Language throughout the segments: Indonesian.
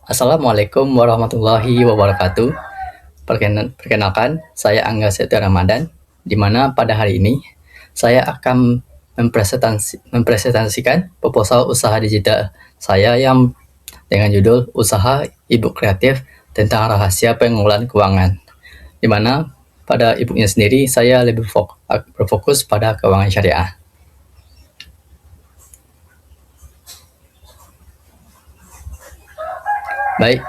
Assalamualaikum warahmatullahi wabarakatuh. Perkenalkan, saya Angga Setia Ramadan, di mana pada hari ini saya akan mempresentasikan proposal usaha digital saya yang dengan judul Usaha e-book Kreatif tentang Rahasia Pengelolaan Keuangan, di mana pada e-booknya sendiri saya lebih berfokus pada keuangan syariah. Baik,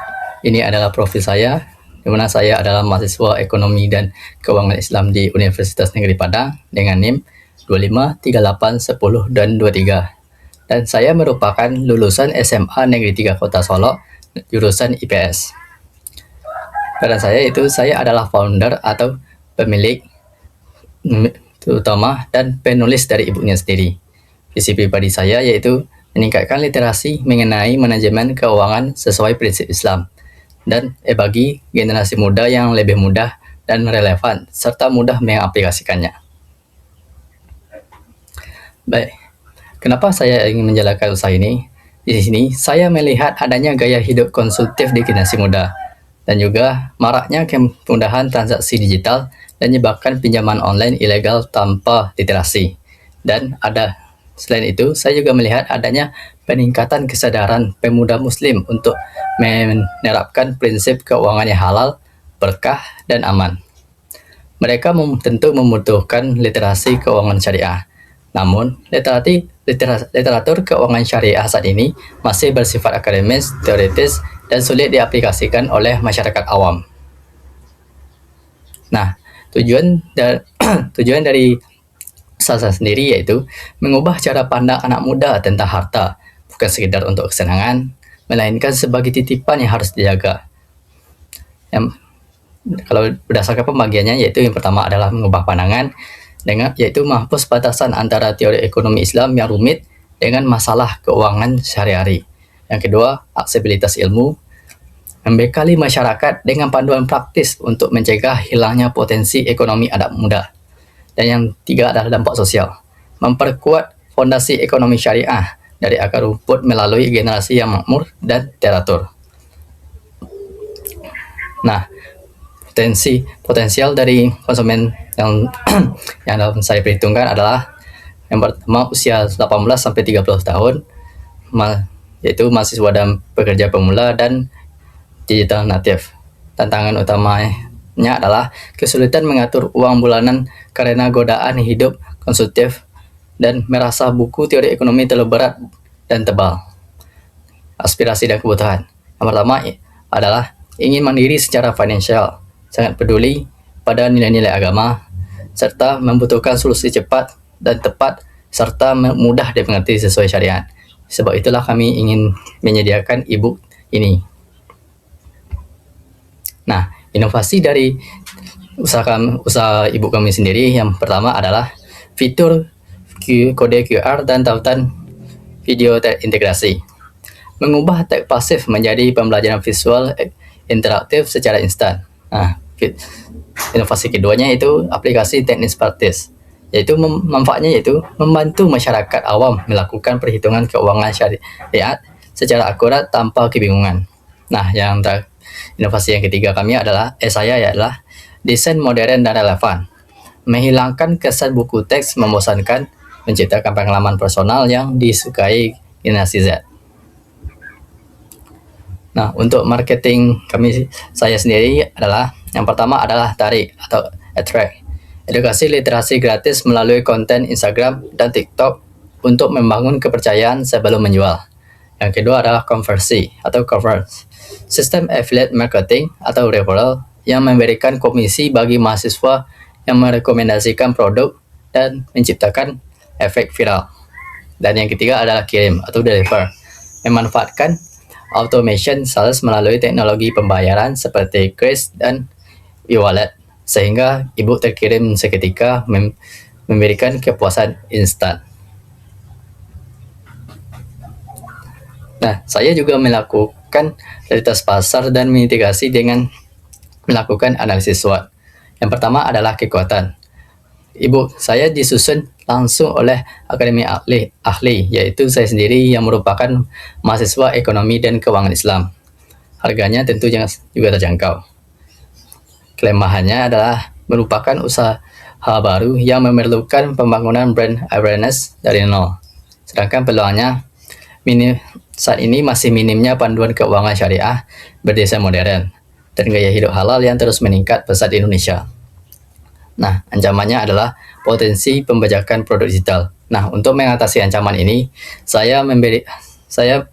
ini adalah profil saya, di mana saya adalah mahasiswa Ekonomi dan Keuangan Islam di Universitas Negeri Padang dengan NIM 25, 38, 10, dan 23. Dan saya merupakan lulusan SMA Negeri 3 Kota Solo, jurusan IPS. Pada saya adalah founder atau pemilik utama dan penulis dari e-booknya sendiri. Visi pribadi saya yaitu meningkatkan literasi mengenai manajemen keuangan sesuai prinsip Islam dan bagi generasi muda yang lebih mudah dan relevan serta mudah mengaplikasikannya. Baik, kenapa saya ingin menjalankan usaha ini? Di sini saya melihat adanya gaya hidup konsumtif di generasi muda dan juga maraknya kemudahan transaksi digital dan menyebabkan pinjaman online ilegal tanpa literasi. Dan selain itu, saya juga melihat adanya peningkatan kesadaran pemuda muslim untuk menerapkan prinsip keuangan yang halal, berkah, dan aman. Mereka tentu membutuhkan literasi keuangan syariah. Namun, literatur keuangan syariah saat ini masih bersifat akademis, teoritis, dan sulit diaplikasikan oleh masyarakat awam. Nah, tujuan dari saya sendiri yaitu mengubah cara pandang anak muda tentang harta, bukan sekedar untuk kesenangan, melainkan sebagai titipan yang harus dijaga. Kalau berdasarkan pembagiannya, yaitu yang pertama adalah mengubah pandangan, yaitu menghapus batasan antara teori ekonomi Islam yang rumit dengan masalah keuangan sehari-hari. Yang kedua, aksesibilitas ilmu, membekali masyarakat dengan panduan praktis untuk mencegah hilangnya potensi ekonomi anak muda. Dan yang tiga adalah dampak sosial, memperkuat fondasi ekonomi syariah dari akar rumput melalui generasi yang makmur dan teratur. Nah, potensial dari konsumen yang dalam saya perhitungkan adalah yang pertama usia 18 sampai 30 tahun, yaitu mahasiswa dan pekerja pemula dan digital native. Tantangan utamanya adalah kesulitan mengatur uang bulanan karena godaan hidup konsumtif dan merasa buku teori ekonomi terlalu berat dan tebal. Aspirasi dan kebutuhan. Yang pertama adalah ingin mandiri secara finansial, sangat peduli pada nilai-nilai agama, serta membutuhkan solusi cepat dan tepat serta mudah dimengerti sesuai syariat. Sebab itulah kami ingin menyediakan e-book ini. Nah, inovasi dari usaha e-book kami sendiri yang pertama adalah fitur kode QR dan tautan video terintegrasi. Mengubah teks pasif menjadi pembelajaran visual interaktif secara instan. Nah, inovasi keduanya itu aplikasi teknis praktis, yaitu manfaatnya yaitu membantu masyarakat awam melakukan perhitungan keuangan syariat secara akurat tanpa kebingungan. Nah, inovasi yang ketiga kami adalah desain modern dan relevan, menghilangkan kesan buku teks membosankan, menciptakan pengalaman personal yang disukai generasi Z. Nah, untuk marketing saya sendiri adalah yang pertama adalah tarik atau attract, edukasi literasi gratis melalui konten Instagram dan TikTok untuk membangun kepercayaan sebelum menjual. Yang kedua adalah konversi atau converse, sistem affiliate marketing atau referral yang memberikan komisi bagi mahasiswa yang merekomendasikan produk dan menciptakan efek viral. Dan yang ketiga adalah kirim atau deliver, memanfaatkan automation sales melalui teknologi pembayaran seperti Kris dan e-wallet, sehingga e-book terkirim seketika memberikan kepuasan instan. Nah, saya juga melakukan realitas pasar dan mitigasi dengan melakukan analisis SWOT. Yang pertama adalah kekuatan. E-book saya disusun langsung oleh akademi ahli, yaitu saya sendiri yang merupakan mahasiswa ekonomi dan keuangan Islam. harganya tentu juga terjangkau. Kelemahannya adalah merupakan usaha baru yang memerlukan pembangunan brand awareness dari nol. Sedangkan peluangnya saat ini masih minimnya panduan keuangan syariah berdesain modern dan gaya hidup halal yang terus meningkat pesat di Indonesia. Nah, ancamannya adalah potensi pembajakan produk digital. Nah, untuk mengatasi ancaman ini, saya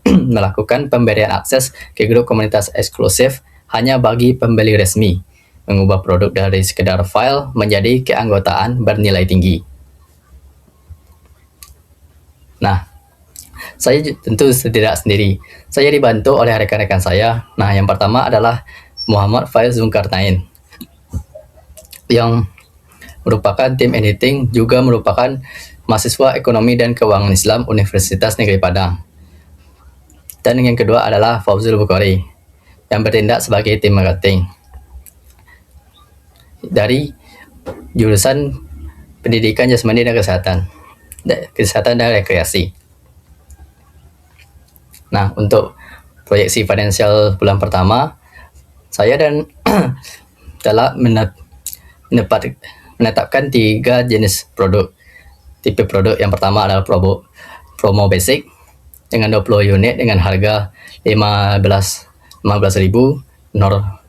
melakukan pemberian akses ke grup komunitas eksklusif hanya bagi pembeli resmi, mengubah produk dari sekedar file menjadi keanggotaan bernilai tinggi. Nah, saya tentu tidak sendiri. Saya dibantu oleh rekan-rekan saya. Nah, yang pertama adalah Muhammad Faiz Zulkarnain, yang merupakan tim editing, juga merupakan mahasiswa ekonomi dan keuangan Islam Universitas Negeri Padang. Dan yang kedua adalah Fauzul Bukhari, yang bertindak sebagai tim marketing dari jurusan Pendidikan Jasmani dan Kesehatan dan Rekreasi. Nah, untuk proyeksi finansial bulan pertama, saya dan telah menetapkan 3 jenis produk. Tipe produk yang pertama adalah promo basic dengan 20 unit dengan harga 15.000,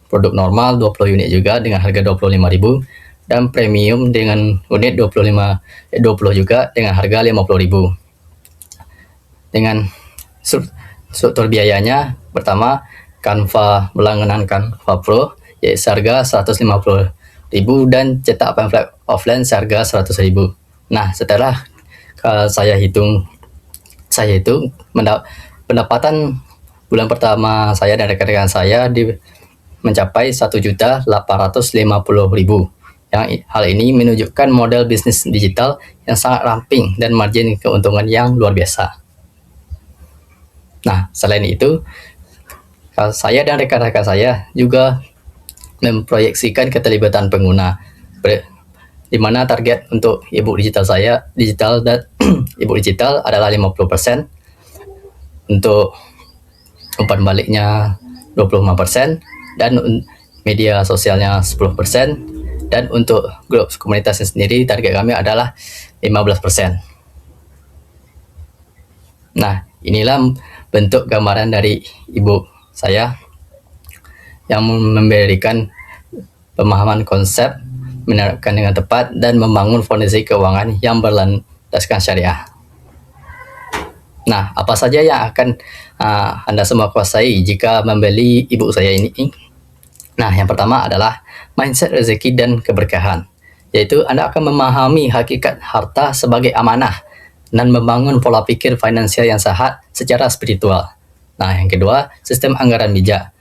produk normal 20 unit juga dengan harga 25.000, dan premium dengan unit 20 juga dengan harga 50.000. Dengan struktur biayanya, pertama Canva berlangganan Canva Pro yaitu seharga 150.000 dan cetak pamflet offline seharga 100.000. Nah, setelah saya hitung pendapatan bulan pertama saya dan rekan-rekan saya mencapai 1.850.000. Yang hal ini menunjukkan model bisnis digital yang sangat ramping dan margin keuntungan yang luar biasa. Nah, selain itu, saya dan rekan-rekan saya juga memproyeksikan keterlibatan pengguna, di mana target untuk e-book digital dan e-book digital adalah 50%, untuk umpan baliknya 25%, dan media sosialnya 10%, dan untuk grup komunitasnya sendiri target kami adalah 15%. Nah, inilah bentuk gambaran dari e-book saya yang memberikan pemahaman konsep, menerapkan dengan tepat, dan membangun fondasi keuangan yang berlandaskan syariah. Nah, apa saja yang akan Anda semua kuasai jika membeli e-book saya ini? Nah, yang pertama adalah mindset rezeki dan keberkahan, yaitu Anda akan memahami hakikat harta sebagai amanah dan membangun pola pikir finansial yang sehat secara spiritual. Nah, yang kedua, sistem anggaran bijak.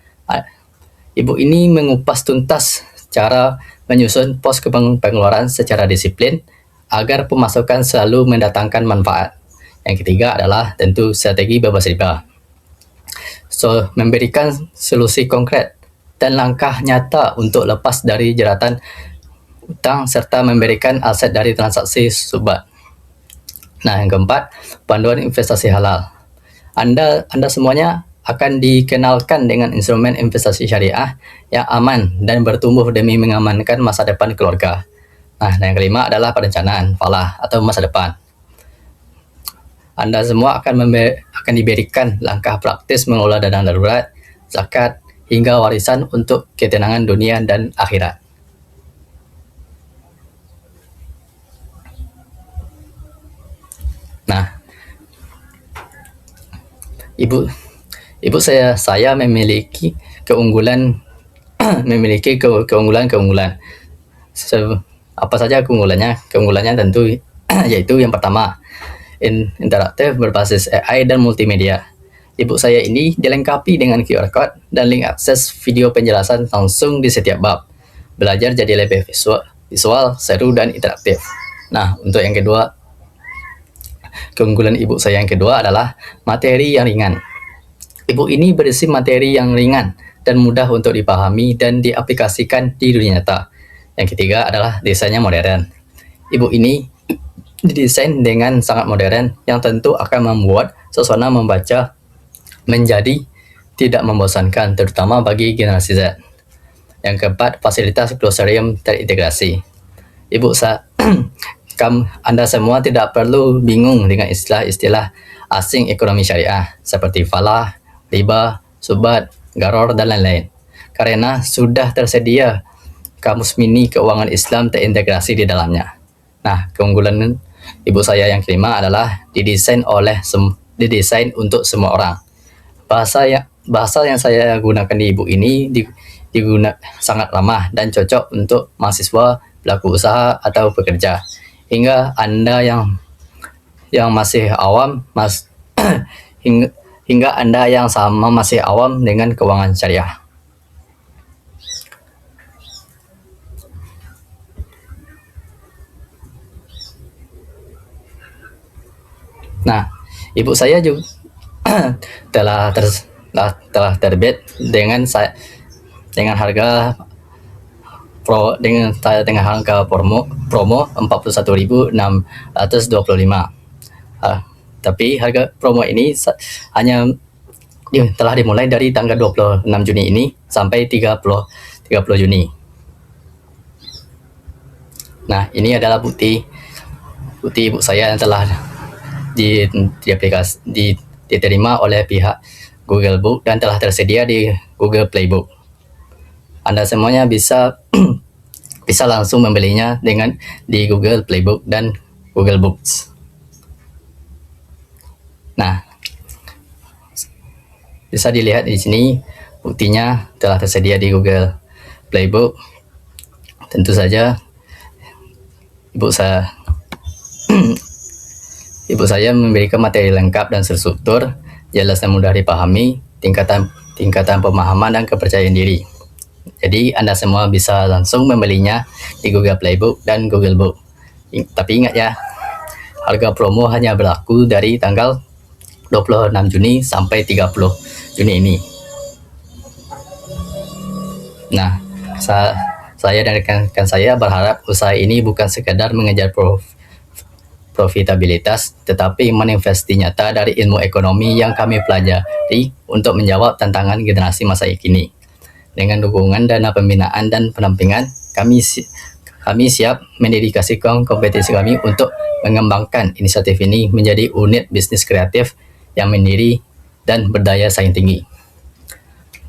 E-book ini mengupas tuntas cara menyusun pos pengeluaran secara disiplin agar pemasukan selalu mendatangkan manfaat. Yang ketiga adalah tentu strategi bebas riba. Memberikan solusi konkret dan langkah nyata untuk lepas dari jeratan utang serta memberikan aset dari transaksi subhat. Nah, yang keempat, panduan investasi halal. Anda semuanya akan dikenalkan dengan instrumen investasi syariah yang aman dan bertumbuh demi mengamankan masa depan keluarga. Nah, dan yang kelima adalah perencanaan falah atau masa depan. Anda semua akan diberikan langkah praktis mengelola dana darurat, zakat, hingga warisan untuk ketenangan dunia dan akhirat. Nah, ibu saya memiliki keunggulan keunggulan. Apa saja keunggulannya? Keunggulannya tentu yaitu yang pertama, interaktif berbasis AI dan multimedia. E-book saya ini dilengkapi dengan QR code dan link akses video penjelasan langsung di setiap bab. Belajar jadi lebih visual, seru, dan interaktif. Nah, untuk yang kedua, keunggulan e-book saya yang kedua adalah materi yang ringan. E-book ini berisi materi yang ringan dan mudah untuk dipahami dan diaplikasikan di dunia nyata. Yang ketiga adalah desainnya modern. E-book ini didesain dengan sangat modern yang tentu akan membuat suasana membaca menjadi tidak membosankan, terutama bagi generasi Z. Yang keempat, fasilitas glosarium terintegrasi. Anda semua tidak perlu bingung dengan istilah-istilah asing ekonomi syariah seperti falah, riba, subat, garor, dan lain-lain. Karena sudah tersedia kamus mini keuangan Islam terintegrasi di dalamnya. Nah, keunggulan ibu saya yang kelima adalah didesain untuk semua orang. Bahasa yang saya gunakan di ibu ini sangat ramah dan cocok untuk mahasiswa, pelaku usaha, atau pekerja. Hingga Anda yang masih awam hingga Anda yang sama masih awam dengan keuangan syariah. Nah, ibu saya juga telah terbit dengan harga promo 41.625. Tapi harga promo ini hanya telah dimulai dari tanggal 26 Juni ini sampai 30 Juni. Nah, ini adalah bukti ibu saya yang telah diterima oleh pihak Google Book dan telah tersedia di Google Playbook. Anda semuanya bisa langsung membelinya di Google Playbook dan Google Books. Nah, bisa dilihat di sini buktinya telah tersedia di Google Playbook. Tentu saja ibu saya memberikan materi lengkap dan terstruktur, jelas dan mudah dipahami, tingkatan pemahaman dan kepercayaan diri. Jadi Anda semua bisa langsung membelinya di Google Playbook dan Google Book. Tapi ingat ya, harga promo hanya berlaku dari tanggal 26 Juni sampai 30 Juni ini. Nah, saya dan rekan-rekan saya berharap usaha ini bukan sekedar mengejar profitabilitas, tetapi manifestasi nyata dari ilmu ekonomi yang kami pelajari untuk menjawab tantangan generasi masa kini. Dengan dukungan dana pembinaan dan pendampingan, kami siap mendedikasikan kompetisi kami untuk mengembangkan inisiatif ini menjadi unit bisnis kreatif yang mandiri dan berdaya saing tinggi.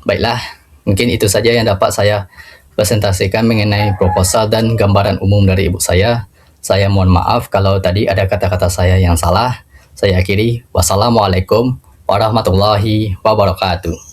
Baiklah, mungkin itu saja yang dapat saya presentasikan mengenai proposal dan gambaran umum dari ibu saya. Saya mohon maaf kalau tadi ada kata-kata saya yang salah. Saya akhiri. Wassalamualaikum warahmatullahi wabarakatuh.